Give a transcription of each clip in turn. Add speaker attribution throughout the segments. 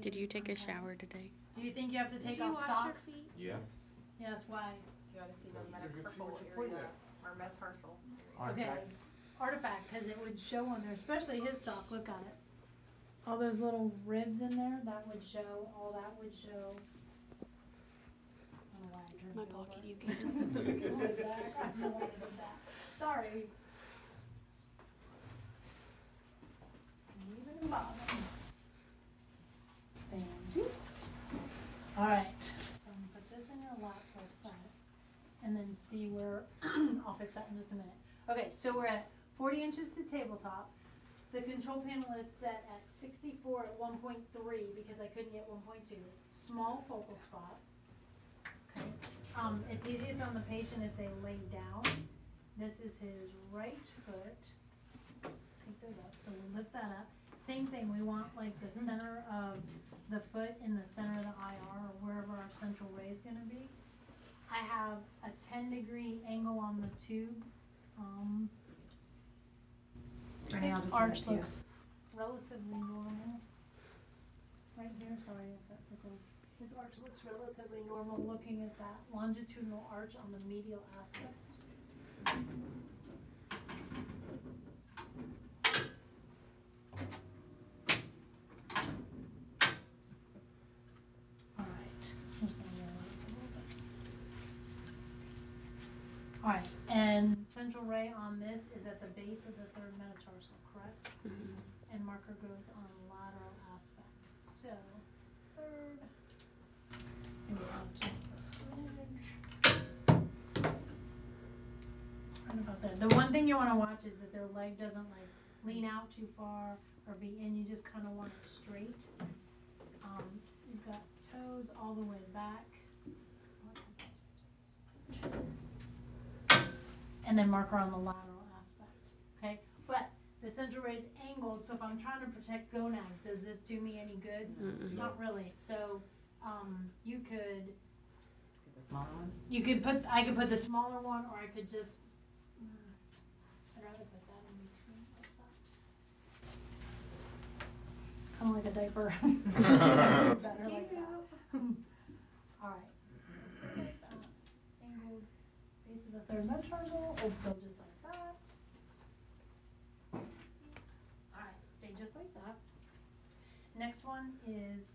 Speaker 1: Did you take a shower today?
Speaker 2: Do you think you have to take off socks?
Speaker 3: Yes.
Speaker 2: Yes, why?
Speaker 4: You want to see the metatarsal area, or metatarsal.
Speaker 2: Okay. Artifact, because it would show on there, especially his sock. Look at it. All those little ribs in there, that would show. All that would show. I don't know why I turned
Speaker 1: My
Speaker 2: it
Speaker 1: pocket,
Speaker 2: over.
Speaker 1: you can.
Speaker 2: I don't know why I did that. Sorry. Even bottom. Thank you. All right. So I'm gonna put this in your lap for a second, and then see where. I'll fix that in just a minute. Okay, so we're at 40 inches to tabletop. The control panel is set at 64 at 1.3 because I couldn't get 1.2. Small focal spot. Okay. It's easiest on the patient if they lay down. This is his right foot. Take those up. So we lift that up. Same thing. We want like the center of the foot in the center of the IR or wherever our central ray is going to be. I have a 10-degree angle on the tube. This arch looks relatively normal. Right here, sorry if that tickles. This arch looks relatively normal looking at that longitudinal arch on the medial aspect. Alright, and central ray on this is at the base of the third metatarsal, correct?
Speaker 1: Mm-hmm.
Speaker 2: And marker goes on lateral aspect. So, third, and we have just a smidge. Right about there. The one thing you want to watch is that their leg doesn't like lean out too far or be in. You just kind of want it straight. You've got toes all the way back. And then marker on the lateral aspect, okay? But the central ray is angled, so if I'm trying to protect gonads, does this do me any good?
Speaker 1: Mm-mm.
Speaker 2: Not really. So you could.
Speaker 4: The smaller one?
Speaker 2: You could put. I could put the smaller one, or I could just. I'd rather put that in between like that. Kind of like a diaper. Better like that. All right. Angled. Base of the third metatarsal, hold still just like that. Alright, stay just like that. Next one is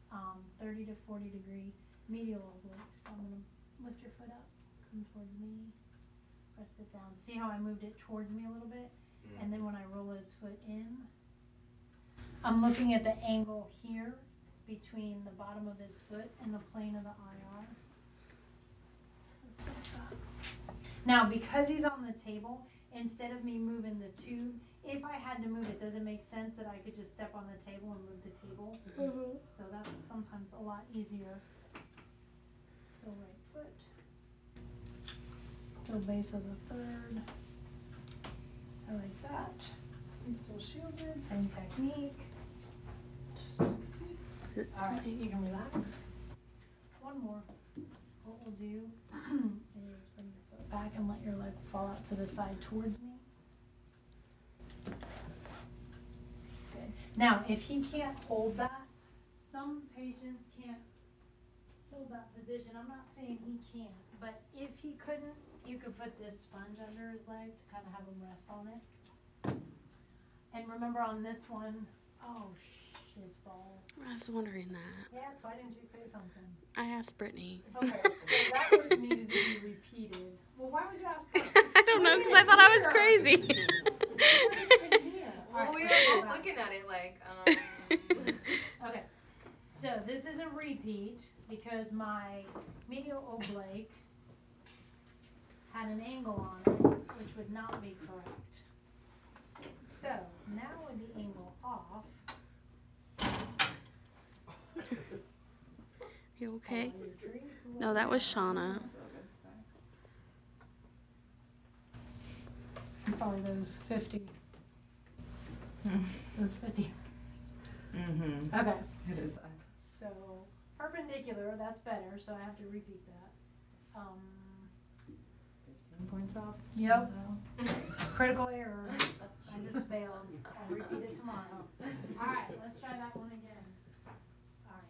Speaker 2: 30 to 40 degree medial oblique. So I'm going to lift your foot up, come towards me, press it down. See how I moved it towards me a little bit? And then when I roll his foot in, I'm looking at the angle here between the bottom of his foot and the plane of the IR. Just like that. Now, because he's on the table, instead of me moving the tube, if I had to move it, does it make sense that I could just step on the table and move the table? Mm-hmm. So that's sometimes a lot easier. Still right foot. Still base of the third. I like that. He's still shielded. Same technique. All right, you can relax. One more. What we'll do is bring your foot back and let your leg fall out to the side towards me. Good. Now, if he can't hold that, some patients can't hold that position. I'm not saying he can't, but if he couldn't, you could put this sponge under his leg to kind of have him rest on it. And remember on this one, oh, shiz balls.
Speaker 1: I was wondering that.
Speaker 2: Yes, why didn't you say something?
Speaker 1: I asked Brittany.
Speaker 2: Okay, so that would needed to be repeated. Well, why would you ask her?
Speaker 1: I don't know, because I thought I was crazy.
Speaker 4: Well, we were both looking at it like,
Speaker 2: Okay, so this is a repeat because my medial oblique had an angle on it, which would not be correct. So, now with the angle off.
Speaker 1: You okay? No, that was Shauna.
Speaker 2: Probably those 50. Those 50.
Speaker 4: mm-hmm.
Speaker 2: Okay.
Speaker 4: It is.
Speaker 2: So, perpendicular, that's better, so I have to repeat that.
Speaker 4: 15 points off.
Speaker 2: Yep. Critical error. I just failed. I'll repeat it tomorrow. Alright, let's try that one again. Alright.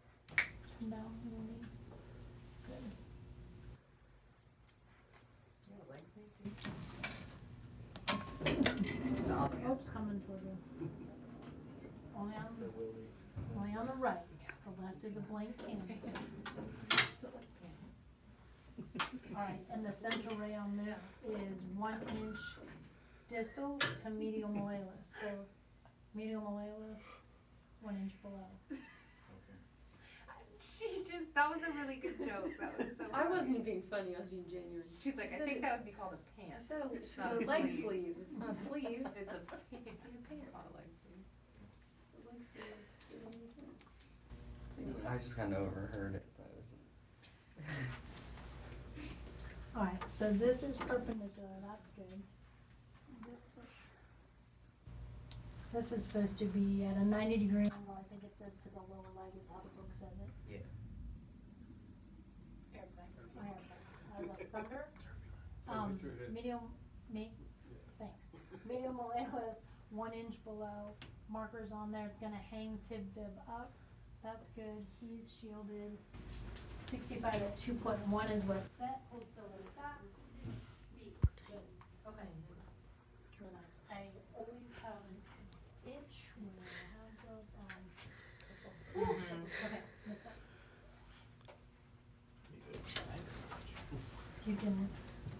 Speaker 2: No, you don't need. Good. Oops, coming toward you. Only on the right. The left is a blank canvas. Alright, and the central ray on this is 1 inch distal to medial malleolus. So medial malleolus, 1 inch below.
Speaker 4: That was a really good joke. That was so
Speaker 1: I
Speaker 4: funny.
Speaker 1: wasn't even being funny, I was being genuine.
Speaker 4: She's like, I think that would be called a
Speaker 1: I
Speaker 4: pant.
Speaker 1: said
Speaker 4: It's not
Speaker 1: a
Speaker 4: a
Speaker 1: leg
Speaker 4: sleeve.
Speaker 1: sleeve. It's not a sleeve.
Speaker 4: It's a pant. It's not a leg sleeve.
Speaker 1: Leg sleeve. It doesn't make sense.
Speaker 3: I just kind of overheard it, so I was.
Speaker 2: Alright, so this is perpendicular, that's good. This is supposed to be at a 90-degree angle, I think it says to the lower leg is how the book says it.
Speaker 3: Yeah.
Speaker 2: Airplane. I was like, thunder? Thanks. Medial malleolus, 1 inch below, markers on there, it's gonna hang tib fib up, that's good, he's shielded. 65 at 2.1 is what's set, hold still like that. Beat, good, okay. Really nice, I always have an itch when I have gloves on. Okay, snip that.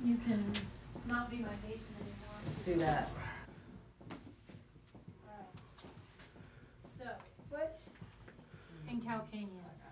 Speaker 2: You can not be my patient anymore.
Speaker 3: Let's do that.
Speaker 2: Alright. So, foot and calcaneus.